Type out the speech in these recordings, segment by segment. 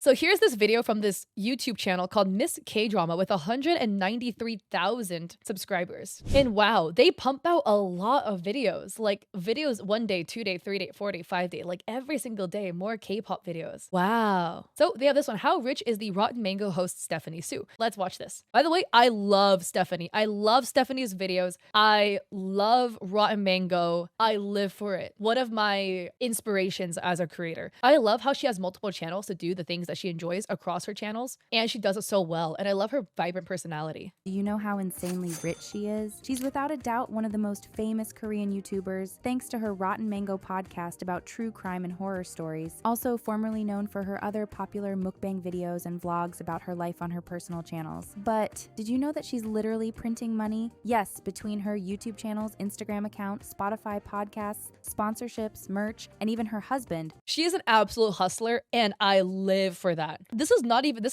So here's this video from this YouTube channel called Miss K-Drama with 193,000 subscribers. And wow, they pump out a lot of videos, like videos 1 day, 2 day, 3 day, 4 day, 5 day, like every single day, more K-pop videos. Wow. So they have this one. How rich is the Rotten Mango host Stephanie Soo? Let's watch this. By the way, I love Stephanie. I love Stephanie's videos. I love Rotten Mango. I live for it. One of my inspirations as a creator. I love how she has multiple channels to do the things that she enjoys across her channels, and she does it so well, and I love her vibrant personality. Do you know how insanely rich she is? She's without a doubt one of the most famous Korean YouTubers, thanks to her Rotten Mango podcast about true crime and horror stories, also formerly known for her other popular mukbang videos and vlogs about her life on her personal channels. But did you know that she's literally printing money? Yes, between her YouTube channels, Instagram account, Spotify podcasts, sponsorships, merch, and even her husband. She is an absolute hustler, and I live for that. This is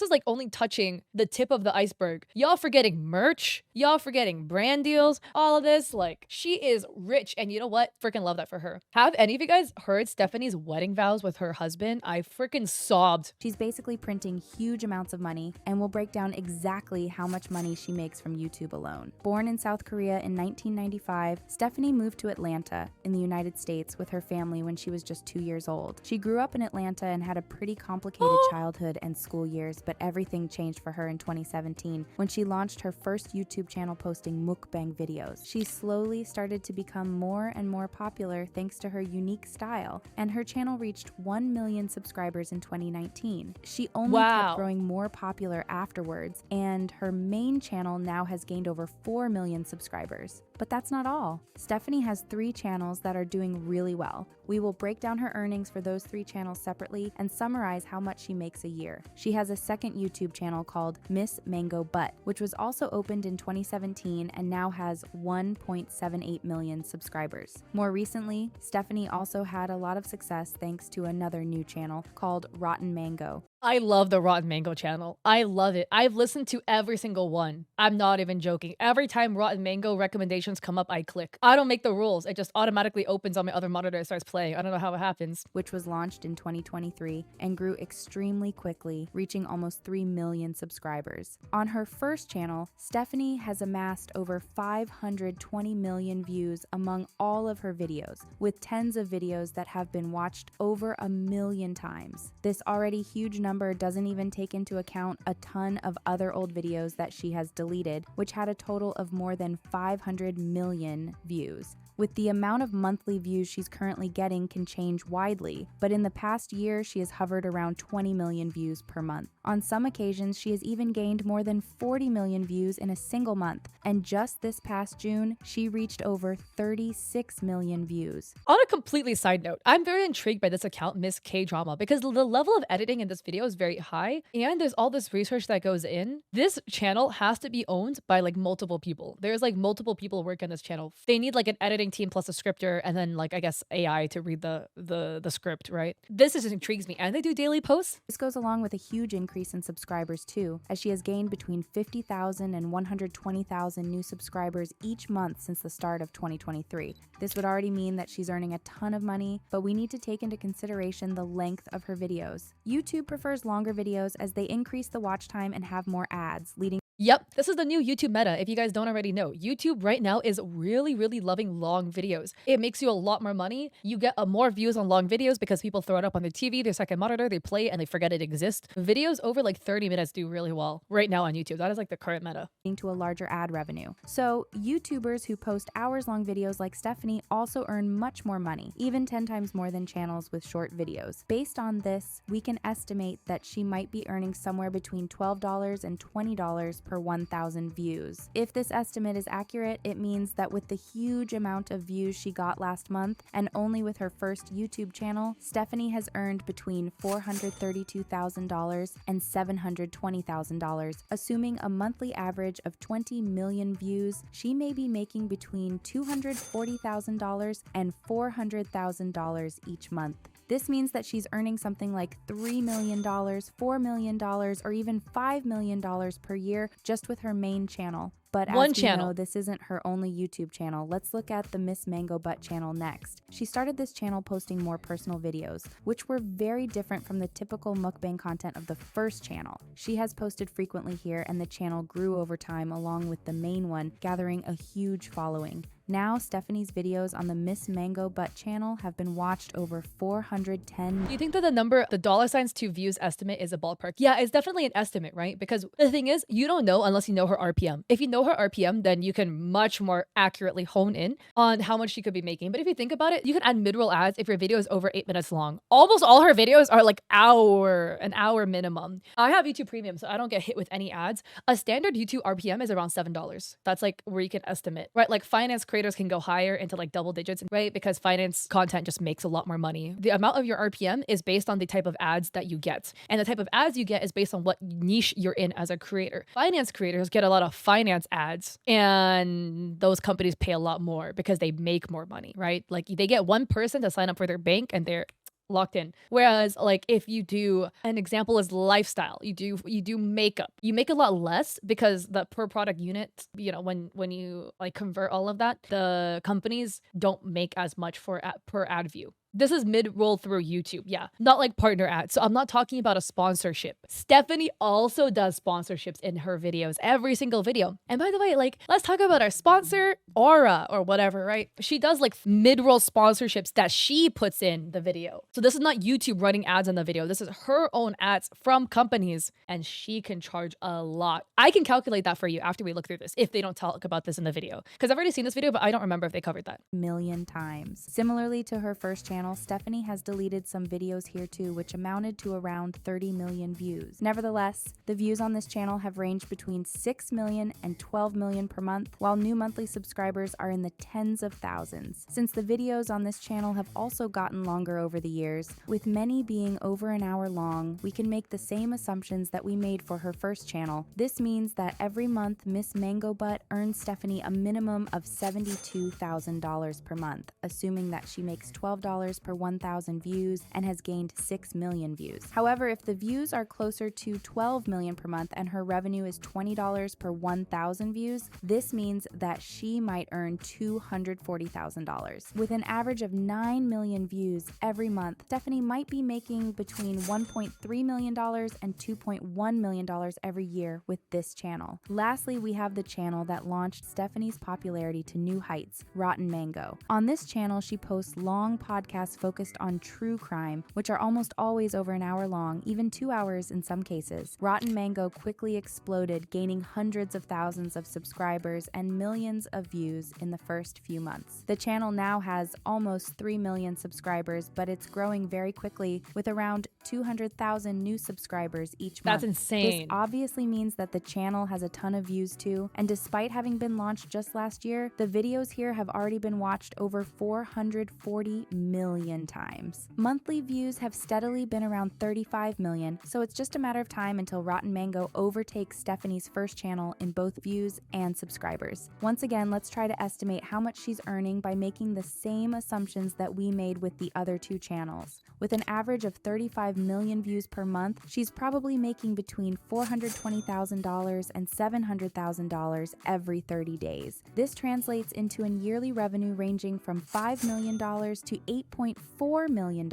like only touching the tip of the iceberg. Y'all forgetting merch, y'all forgetting brand deals, all of this. Like, she is rich, and you know what? Freaking love that for her. Have any of you guys heard Stephanie's wedding vows with her husband? I freaking sobbed. She's basically printing huge amounts of money, and we'll break down exactly how much money she makes from YouTube alone. Born in South Korea in 1995, Stephanie moved to Atlanta in the United States with her family when she was just 2 years old. She grew up in Atlanta and had a pretty complicated childhood and school years, but everything changed for her in 2017 when she launched her first YouTube channel posting mukbang videos. She slowly started to become more and more popular thanks to her unique style, and her channel reached 1 million subscribers in 2019. She only kept growing more popular afterwards, and her main channel now has gained over 4 million subscribers. But that's not all. Stephanie has 3 channels that are doing really well. We will break down her earnings for those 3 channels separately and summarize how much she makes a year. She has a second YouTube channel called Miss Mango Butt, which was also opened in 2017 and now has 1.78 million subscribers. More recently, Stephanie also had a lot of success thanks to another new channel called Rotten Mango. I love the Rotten Mango channel. I love it. I've listened to every single one. I'm not even joking. Every time Rotten Mango recommendations come up, I click. I don't make the rules. It just automatically opens on my other monitor and starts playing. I don't know how it happens. Which was launched in 2023 and grew extremely quickly, reaching almost 3 million subscribers. On her first channel, Stephanie has amassed over 520 million views among all of her videos, with tens of videos that have been watched over 1 million times. This already huge number doesn't even take into account a ton of other old videos that she has deleted, which had a total of more than 500 million views. With the amount of monthly views she's currently getting can change widely, but in the past year she has hovered around 20 million views per month. On some occasions, she has even gained more than 40 million views in a single month, and just this past June, she reached over 36 million views. On a completely side note, I'm very intrigued by this account, Miss K-Drama, because the level of editing in this video is very high, and there's all this research that goes in. This channel has to be owned by like multiple people. There's like multiple people work on this channel. They need like an editing team plus a scripter, and then like I guess AI to read the script, right? This just intrigues me. And they do daily posts. This goes along with a huge increase in subscribers too, as she has gained between 50,000 and 120,000 new subscribers each month since the start of 2023. This would already mean that she's earning a ton of money, but we need to take into consideration the length of her videos. YouTube prefers longer videos as they increase the watch time and have more ads, leading. Yep, this is the new YouTube meta. If you guys don't already know, YouTube right now is really loving long videos. It makes you a lot more money. You get more views on long videos because people throw it up on their TV, their second monitor, they play it and they forget it exists. Videos over like 30 minutes do really well right now on YouTube. That is like the current meta. To a larger ad revenue. So YouTubers who post hours-long videos like Stephanie also earn much more money, even 10 times more than channels with short videos. Based on this, we can estimate that she might be earning somewhere between $12 and $20 per 1,000 views. If this estimate is accurate, it means that with the huge amount of views she got last month, and only with her first YouTube channel, Stephanie has earned between $432,000 and $720,000. Assuming a monthly average of 20 million views, she may be making between $240,000 and $400,000 each month. This means that she's earning something like $3 million, $4 million, or even $5 million per year just with her main channel. But One as we know, channel. this isn't her only YouTube channel. Let's look at the Miss Mango Butt channel next. She started this channel posting more personal videos, which were very different from the typical mukbang content of the first channel. She has posted frequently here, and the channel grew over time along with the main one, gathering a huge following. Now, Stephanie's videos on the Miss Mango Butt channel have been watched over 410. Do you think that the number, the dollar signs to views estimate is a ballpark? Yeah, it's definitely an estimate, right? Because the thing is, you don't know unless you know her RPM. If you know her RPM, then you can much more accurately hone in on how much she could be making. But if you think about it, you can add mid-roll ads if your video is over 8 minutes long. Almost all her videos are like an hour minimum. I have YouTube Premium, so I don't get hit with any ads. A standard YouTube RPM is around $7. That's like where you can estimate, right? Like finance creators can go higher into like double digits, right? Because finance content just makes a lot more money. The amount of your RPM is based on the type of ads that you get. And the type of ads you get is based on what niche you're in as a creator. Finance creators get a lot of finance ads, and those companies pay a lot more because they make more money, right? Like they get one person to sign up for their bank and they're locked in. Whereas like if you do, an example is lifestyle, you do makeup, you make a lot less because the per product unit, you know, when you like convert all of that, the companies don't make as much for per ad view. This is mid-roll through YouTube. Yeah, not like partner ads. So I'm not talking about a sponsorship. Stephanie also does sponsorships in her videos, every single video. And by the way, like, let's talk about our sponsor, Aura or whatever, right? She does like mid-roll sponsorships that she puts in the video. So this is not YouTube running ads in the video. This is her own ads from companies, and she can charge a lot. I can calculate that for you after we look through this, if they don't talk about this in the video. Because I've already seen this video, but I don't remember if they covered that. Million times. Similarly to her first channel, Stephanie has deleted some videos here too, which amounted to around 30 million views. Nevertheless, the views on this channel have ranged between 6 million and 12 million per month, while new monthly subscribers are in the tens of thousands. Since the videos on this channel have also gotten longer over the years, with many being over an hour long, we can make the same assumptions that we made for her first channel. This means that every month, Miss Mango Butt earns Stephanie a minimum of $72,000 per month, assuming that she makes $12 per 1,000 views and has gained 6 million views. However, if the views are closer to 12 million per month and her revenue is $20 per 1,000 views, this means that she might earn $240,000. With an average of 9 million views every month, Stephanie might be making between $1.3 million and $2.1 million every year with this channel. Lastly, we have the channel that launched Stephanie's popularity to new heights, Rotten Mango. On this channel, she posts long podcasts focused on true crime, which are almost always over an hour long, even 2 hours in some cases. Rotten Mango quickly exploded, gaining hundreds of thousands of subscribers and millions of views in the first few months. The channel now has almost 3 million subscribers, but it's growing very quickly with around 200,000 new subscribers each month. That's insane. This obviously means that the channel has a ton of views too, and despite having been launched just last year, the videos here have already been watched over 440 million times. Monthly views have steadily been around 35 million, so it's just a matter of time until Rotten Mango overtakes Stephanie's first channel in both views and subscribers. Once again, let's try to estimate how much she's earning by making the same assumptions that we made with the other two channels. With an average of 35 million views per month, she's probably making between $420,000 and $700,000 every 30 days. This translates into a yearly revenue ranging from $5 million to $8.4 million.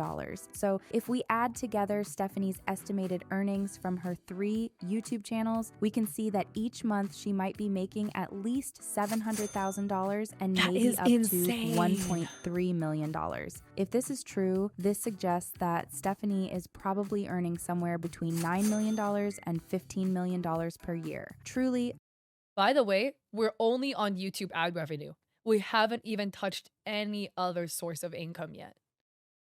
So if we add together Stephanie's estimated earnings from her 3 YouTube channels, we can see that each month she might be making at least $700,000 and maybe up to $1.3 million. If this is true, this suggests that Stephanie is probably earning somewhere between $9 million and $15 million per year. Truly. By the way, we're only on YouTube ad revenue. We haven't even touched any other source of income yet.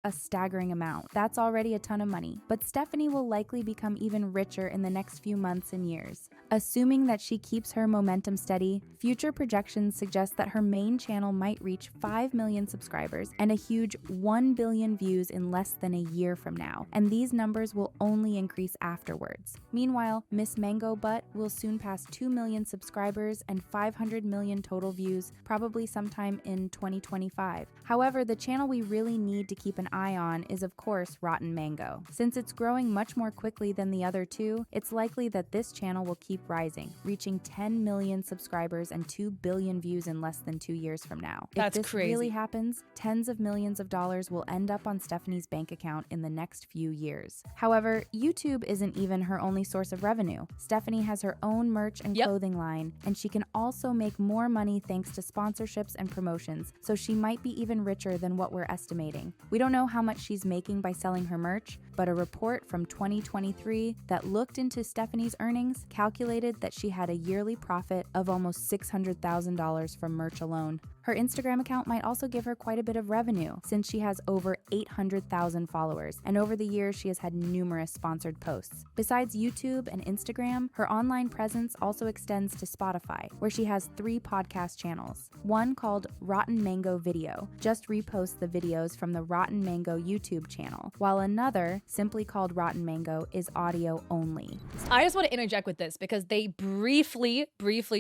A staggering amount. That's already a ton of money, but Stephanie will likely become even richer in the next few months and years. Assuming that she keeps her momentum steady, future projections suggest that her main channel might reach 5 million subscribers and a huge 1 billion views in less than a year from now, and these numbers will only increase afterwards. Meanwhile, Miss Mango Butt will soon pass 2 million subscribers and 500 million total views, probably sometime in 2025. However, the channel we really need to keep an eye on is of course Rotten Mango. Since it's growing much more quickly than the other two, it's likely that this channel will keep keep rising, reaching 10 million subscribers and 2 billion views in less than 2 years from now. That's If this crazy. really happens, tens of millions of dollars will end up on Stephanie's bank account in the next few years. However, YouTube isn't even her only source of revenue. Stephanie has her own merch and clothing line, and she can also make more money thanks to sponsorships and promotions, so she might be even richer than what we're estimating. We don't know how much she's making by selling her merch, but a report from 2023 that looked into Stephanie's earnings calculated that she had a yearly profit of almost $600,000 from merch alone. Her Instagram account might also give her quite a bit of revenue, since she has over 800,000 followers, and over the years she has had numerous sponsored posts. Besides YouTube and Instagram, her online presence also extends to Spotify, where she has 3 podcast channels. One called Rotten Mango Video just reposts the videos from the Rotten Mango YouTube channel, while another, simply called Rotten Mango, is audio only. I just want to interject with this because they briefly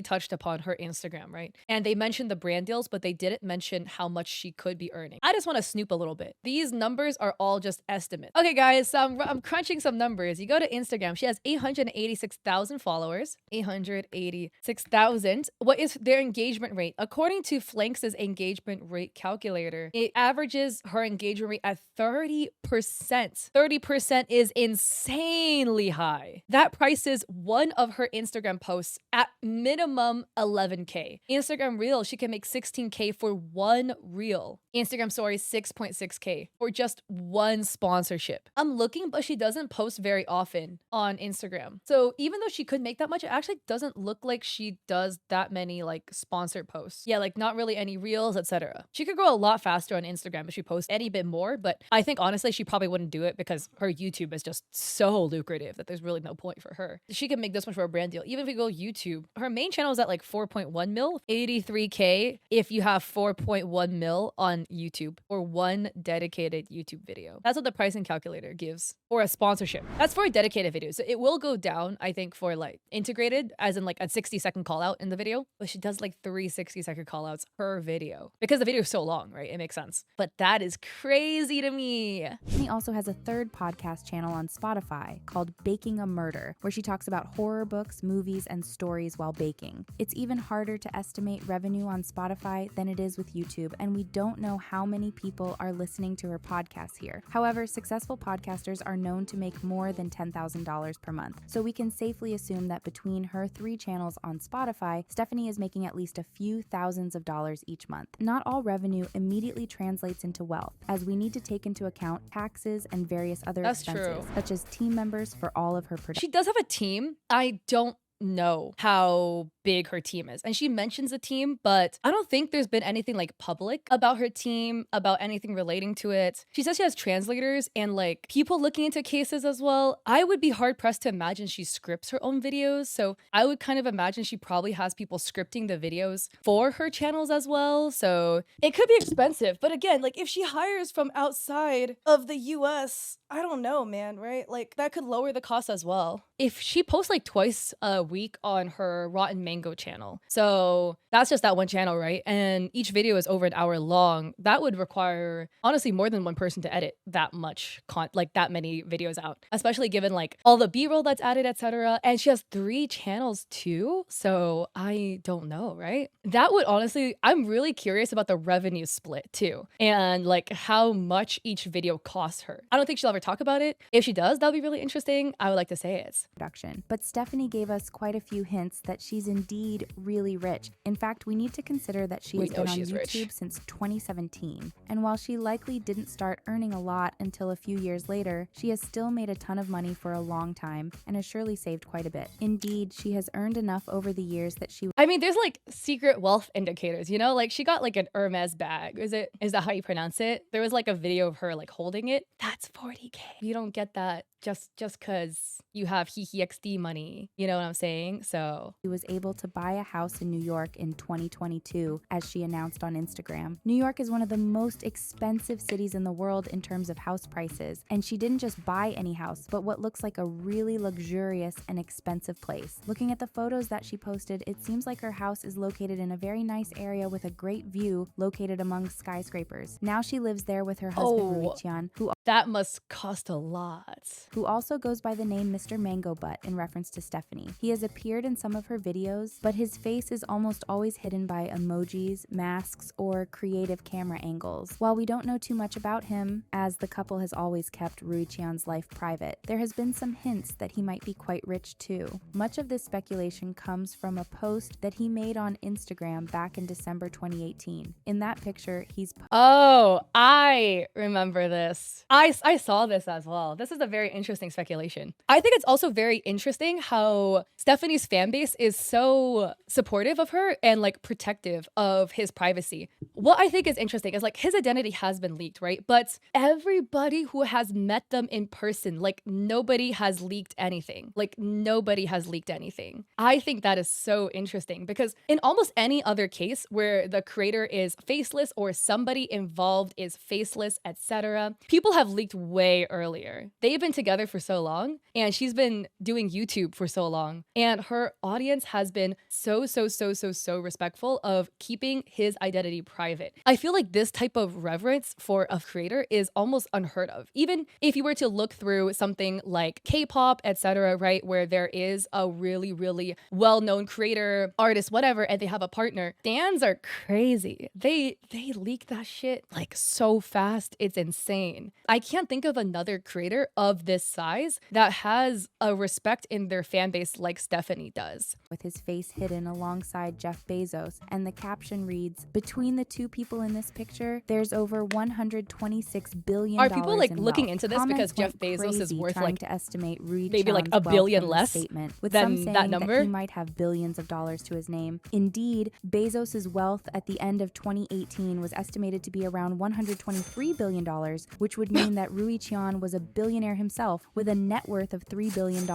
touched upon her Instagram, right? And they mentioned the brand deals, but they didn't mention how much she could be earning. I just want to snoop a little bit. These numbers are all just estimates. Okay, guys, so I'm crunching some numbers. You go to Instagram. She has 886,000 followers. 886,000. What is their engagement rate? According to Flanks' engagement rate calculator, it averages her engagement rate at 30%. 30% is insanely high. That prices one of her Instagram posts at minimum 11K. Instagram Reels, she can make 16K for one reel. Instagram Stories, 6.6K for just one sponsorship. I'm looking, but she doesn't post very often on Instagram. So even though she could make that much, it actually doesn't look like she does that many like sponsored posts. Yeah, like not really any reels, etc. She could grow a lot faster on Instagram if she posts any bit more, but I think honestly she probably wouldn't do it because her YouTube is just so lucrative that there's really no point for her. She can make this much for a brand deal. Even if you go YouTube, her main channel is at like 4.1 mil, 83K if you have 4.1 mil on YouTube or one dedicated YouTube video. That's what the pricing calculator gives for a sponsorship. That's for a dedicated video. So it will go down, I think, for like integrated, as in like a 60-second call out in the video. But she does like 3 60-second call outs per video because the video is so long, right? It makes sense. But that is crazy to me. Stephanie also has a third podcast channel on Spotify called Baking a Murder, where she talks about horror books, movies, and stories while baking. It's even harder to estimate revenue on Spotify than it is with YouTube, and we don't know how many people are listening to her podcasts here. However, successful podcasters are known to make more than $10,000 per month, so we can safely assume that between her 3 channels on Spotify, Stephanie is making at least a few thousands of dollars each month. Not all revenue immediately translates into wealth, as we need to take into account taxes and various other expenses, such as team members for all of her productions. She does have a team. I don't know how big her team is. And she mentions a team, but I don't think there's been anything like public about her team, about anything relating to it. She says she has translators and like people looking into cases as well. I would be hard pressed to imagine she scripts her own videos. So I would kind of imagine she probably has people scripting the videos for her channels as well. So it could be expensive. But again, like if she hires from outside of the US, I don't know, man, right? Like that could lower the cost as well. If she posts like twice a week on her Rotten Mango channel, so that's just that one channel, right? And each video is over an hour long. That would require honestly more than one person to edit that much like that many videos out, especially given like all the B-roll that's added, etc. And she has 3 channels too, so I don't know, right? That would honestly, I'm really curious about the revenue split too, and like how much each video costs her. I don't think she'll ever talk about it. If she does, that would be really interesting. I would like to say it. Production. But Stephanie gave us quite a few hints that she's indeed really rich. In fact, we need to consider that she has been on YouTube since 2017. And while she likely didn't start earning a lot until a few years later, she has still made a ton of money for a long time and has surely saved quite a bit. Indeed, she has earned enough over the years that she... I mean, there's like secret wealth indicators, you know? Like she got like an Hermes bag. Is that how you pronounce it? There was like a video of her like holding it. That's 40K. You don't get that just because you have XD money. You know what I'm saying? So she was able to buy a house in New York in 2022, as she announced on Instagram. New York is one of the most expensive cities in the world in terms of house prices, and she didn't just buy any house, but what looks like a really luxurious and expensive place. Looking at the photos that she posted, it seems like her house is located in a very nice area with a great view located among skyscrapers. Now she lives there with her husband, Mauritian, who... That must cost a lot. who also goes by the name Mr. Mango Butt in reference to Stephanie. He has appeared in some of her videos, but his face is almost always hidden by emojis, masks, or creative camera angles. While we don't know too much about him, as the couple has always kept Rui Qian's life private, there has been some hints that he might be quite rich too. Much of this speculation comes from a post that he made on Instagram back in December 2018. In that picture, he's Oh, I remember this. I saw this as well. This is a very interesting speculation. I think it's also very interesting how Stephanie's fan base is so supportive of her and like protective of his privacy. What I think is interesting is like his identity has been leaked, right? But everybody who has met them in person, like nobody has leaked anything. Like nobody has leaked anything. I think that is so interesting because in almost any other case where the creator is faceless or somebody involved is faceless, etc., people have leaked way earlier. They've been together for so long and she's been doing YouTube for so long and her audience has been so respectful of keeping his identity private. I feel like this type of reverence for a creator is almost unheard of. Even if you were to look through something like K-pop, etc., right, where there is a really well-known creator, artist, whatever, and they have a partner, stans are crazy. They leak that shit like so fast. It's insane. I can't think of another creator of this size that has a respect in their fan base like Stephanie does. With his face hidden alongside Jeff Bezos, and the caption reads, "Between the two people in this picture, there's over $126 billion." Are people like in looking wealth. into this Comments because Jeff went Bezos is crazy worth trying like to estimate Rui maybe like Qian's a billion wealth from the less statement, with than some saying that number? that he might have billions of dollars to his name. Indeed, Bezos' wealth at the end of 2018 was estimated to be around $123 billion, which would mean that Rui Qian was a billionaire himself with a net worth of $3 billion.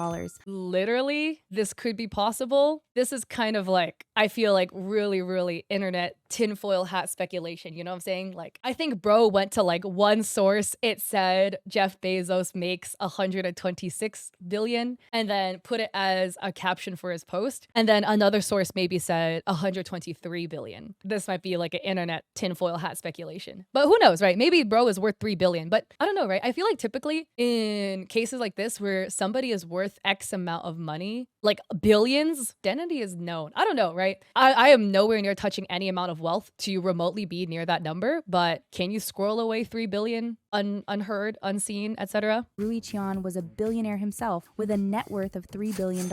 Literally, this could be possible. This is kind of like, I feel like really internet tinfoil hat speculation. You know what I'm saying? Like, I think bro went to like one source. It said Jeff Bezos makes 126 billion and then put it as a caption for his post. And then another source maybe said 123 billion. This might be like an internet tinfoil hat speculation. But who knows, right? Maybe bro is worth 3 billion. But I don't know, right? I feel like typically in cases like this where somebody is worth X amount of money, like billions, identity is known. I don't know, right? I am nowhere near touching any amount of wealth to remotely be near that number, but can you scroll away 3 billion unheard, unseen, etc.? Rui Qian was a billionaire himself with a net worth of $3 billion.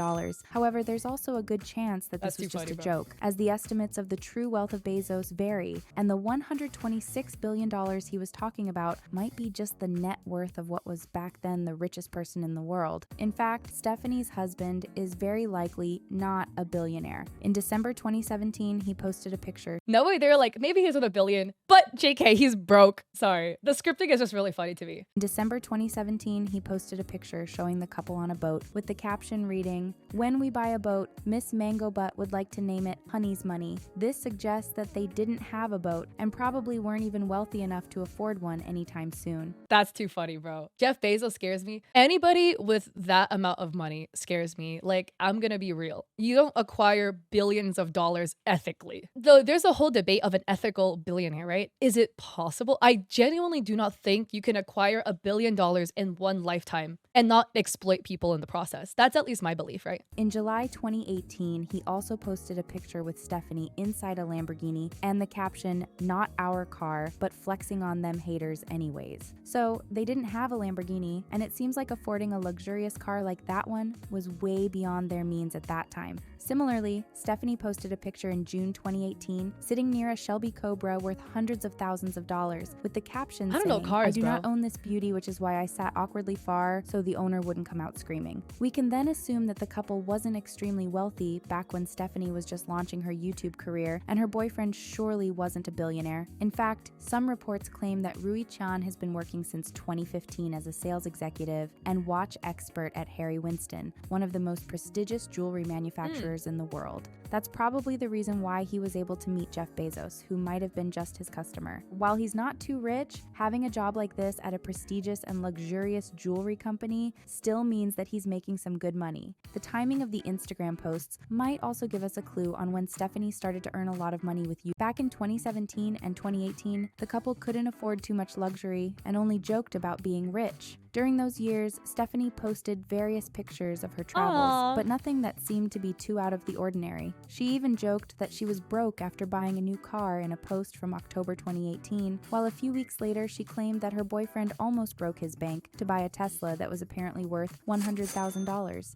However, there's also a good chance that this was just a joke, as the estimates of the true wealth of Bezos vary, and the $126 billion he was talking about might be just the net worth of what was back then the richest person in the world. In fact, Stephanie's husband is very likely not a billionaire. In December 2017, he posted a picture. No way, they're like, maybe he's with a billion, but JK, he's broke. Sorry. The scripting is just really funny to me. In December 2017, he posted a picture showing the couple on a boat with the caption reading, "When we buy a boat, Miss Mango Butt would like to name it Honey's Money." This suggests that they didn't have a boat and probably weren't even wealthy enough to afford one anytime soon. That's too funny, bro. Jeff Bezos scares me. Anybody with that amount of money scares me. Like, I'm gonna be real. You don't acquire billions of dollars ethically. Though there's a whole debate of an ethical billionaire, right? Is it possible? I genuinely do not think you can acquire $1 billion in one lifetime and not exploit people in the process. That's at least my belief, right? In July 2018, he also posted a picture with Stephanie inside a Lamborghini and the caption, "Not our car, but flexing on them haters anyways." So they didn't have a Lamborghini, and it seems like affording a luxurious car like that one was way beyond their means at that time. Similarly, Stephanie posted a picture in June 2018 sitting near a Shelby Cobra worth hundreds of thousands of dollars with the caption saying, "I do not own this beauty, which is why I sat awkwardly far so the owner wouldn't come out screaming." We can then assume that the couple wasn't extremely wealthy back when Stephanie was just launching her YouTube career, and her boyfriend surely wasn't a billionaire. In fact, some reports claim that Rui Qian has been working since 2015 as a sales executive and watch expert at Harry Winston, one of the most prestigious jewelry manufacturers in the world. That's probably the reason why he was able to meet Jeff Bezos, who might have been just his customer. While he's not too rich, having a job like this at a prestigious and luxurious jewelry company still means that he's making some good money. The timing of the Instagram posts might also give us a clue on when Stephanie started to earn a lot of money with you. Back in 2017 and 2018, the couple couldn't afford too much luxury and only joked about being rich. During those years, Stephanie posted various pictures of her travels, Aw. but nothing that seemed to be too out of the ordinary. She even joked that she was broke after buying a new car in a post from October 2018, while a few weeks later she claimed that her boyfriend almost broke his bank to buy a Tesla that was apparently worth $100,000.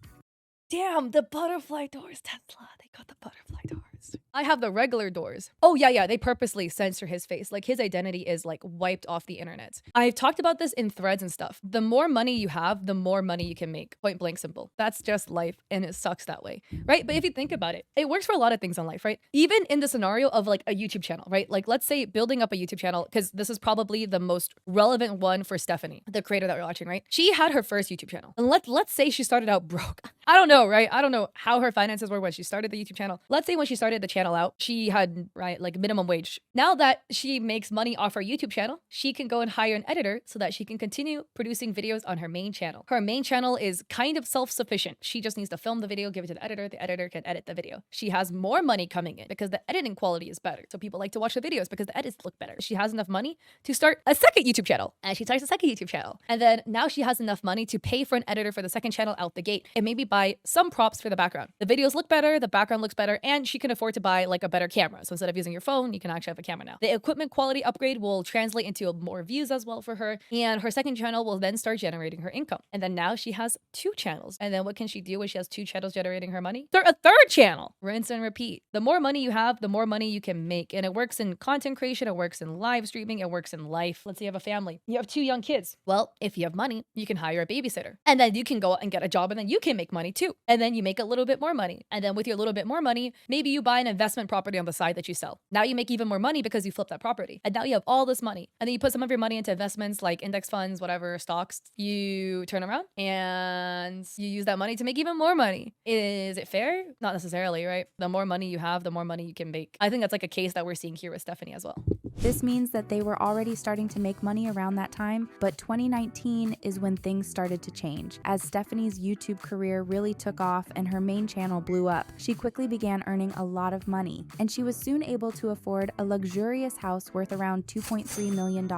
Damn, the butterfly doors, Tesla. They got the butterfly doors. I have the regular doors. Oh, yeah. They purposely censor his face. Like, his identity is, like, wiped off the internet. I've talked about this in threads and stuff. The more money you have, the more money you can make. Point blank simple. That's just life, and it sucks that way, right? But if you think about it, it works for a lot of things in life, right? Even in the scenario of, like, a YouTube channel, right? Like, let's say building up a YouTube channel, because this is probably the most relevant one for Stephanie, the creator that we're watching, right? She had her first YouTube channel. And let's say she started out broke. I don't know, right? I don't know how her finances were when she started the YouTube channel. Let's say when she started the channel out, she had, right, like minimum wage. Now that she makes money off her YouTube channel, she can go and hire an editor so that she can continue producing videos on her main channel. Her main channel is kind of self-sufficient. She just needs to film the video, give it to the editor can edit the video. She has more money coming in because the editing quality is better. So people like to watch the videos because the edits look better. She has enough money to start a second YouTube channel, and she starts a second YouTube channel. And then now she has enough money to pay for an editor for the second channel out the gate and maybe buy some props for the background. The videos look better, the background looks better, and she can afford to buy like a better camera. So instead of using your phone, you can actually have a camera now. The equipment quality upgrade will translate into more views as well for her, and her second channel will then start generating her income. And then now she has 2 channels. And then what can she do when she has 2 channels generating her money? Start a third channel. Rinse and repeat. The more money you have, the more money you can make. And it works in content creation, it works in live streaming, it works in life. Let's say you have a family, you have 2 young kids. Well, if you have money, you can hire a babysitter, and then you can go out and get a job, and then you can make money too. And then you make a little bit more money. And then with your little bit more money, maybe you buy an investment property on the side that you sell. Now you make even more money because you flip that property. And now you have all this money. And then you put some of your money into investments like index funds, whatever, stocks. You turn around and you use that money to make even more money. Is it fair? Not necessarily, right? The more money you have, the more money you can make. I think that's like a case that we're seeing here with Stephanie as well. This means that they were already starting to make money around that time, but 2019 is when things started to change. As Stephanie's YouTube career really took off and her main channel blew up, she quickly began earning a lot of money, and she was soon able to afford a luxurious house worth around $2.3 million,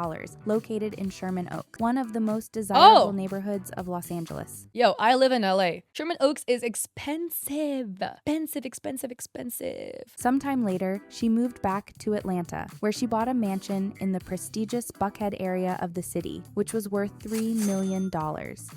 located in Sherman Oaks, one of the most desirable neighborhoods of Los Angeles. Yo, I live in LA. Sherman Oaks is expensive. Expensive. Sometime later, she moved back to Atlanta, where she bought a mansion in the prestigious Buckhead area of the city, which was worth $3 million.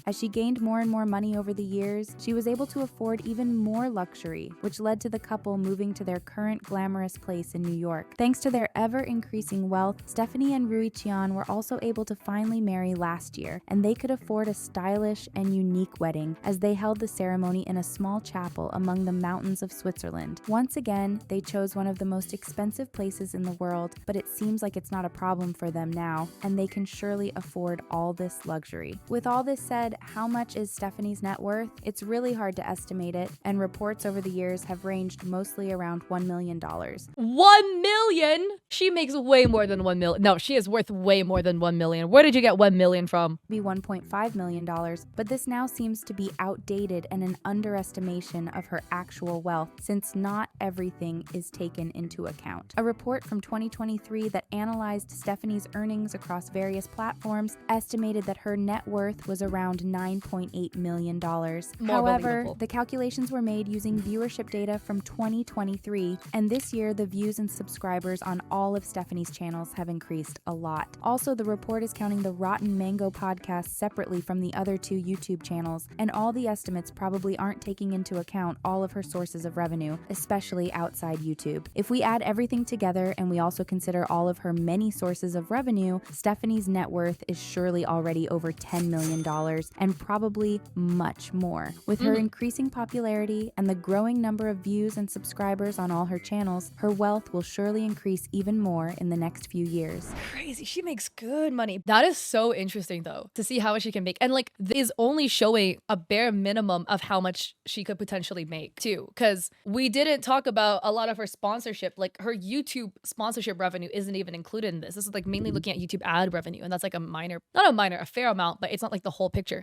As she gained more and more money over the years, she was able to afford even more luxury, which led to the couple moving to their current glamorous place in New York. Thanks to their ever-increasing wealth, Stephanie and Rui Qian were also able to finally marry last year, and they could afford a stylish and unique wedding as they held the ceremony in a small chapel among the mountains of Switzerland. Once again, they chose one of the most expensive places in the world, but it seems like it's not a problem for them now, and they can surely afford all this luxury. With all this said, how much is Stephanie's net worth? It's really hard to estimate it, and reports over the years have ranged mostly around $1 million. 1 million? She makes way more than 1 million. No, she is worth way more than 1 million. Where did you get 1 million from? Be $1.5 million, but this now seems to be outdated and an underestimation of her actual wealth, since not everything is taken into account. A report from 2023 that analyzed Stephanie's earnings across various platforms estimated that her net worth was around $9.8 million. However, the calculations were made using viewership data from 2023, and this year the views and subscribers on all of Stephanie's channels have increased a lot. Also, the report is counting the Rotten Mango podcast separately from the other 2 YouTube channels, and all the estimates probably aren't taking into account all of her sources of revenue, especially outside YouTube. If we add everything together and we also consider all of her many sources of revenue, Stephanie's net worth is surely already over $10 million and probably much more. With her increasing popularity and the growing number of views and subscribers on all her channels, her wealth will surely increase even more in the next few years. Crazy. She makes good money. That is so interesting though, to see how much she can make. And like, this is only showing a bare minimum of how much she could potentially make too. Because we didn't talk about a lot of her sponsorship. Like, her YouTube sponsorship revenue isn't even included in this. This is like mainly looking at YouTube ad revenue. And that's like a fair amount, but it's not like the whole picture.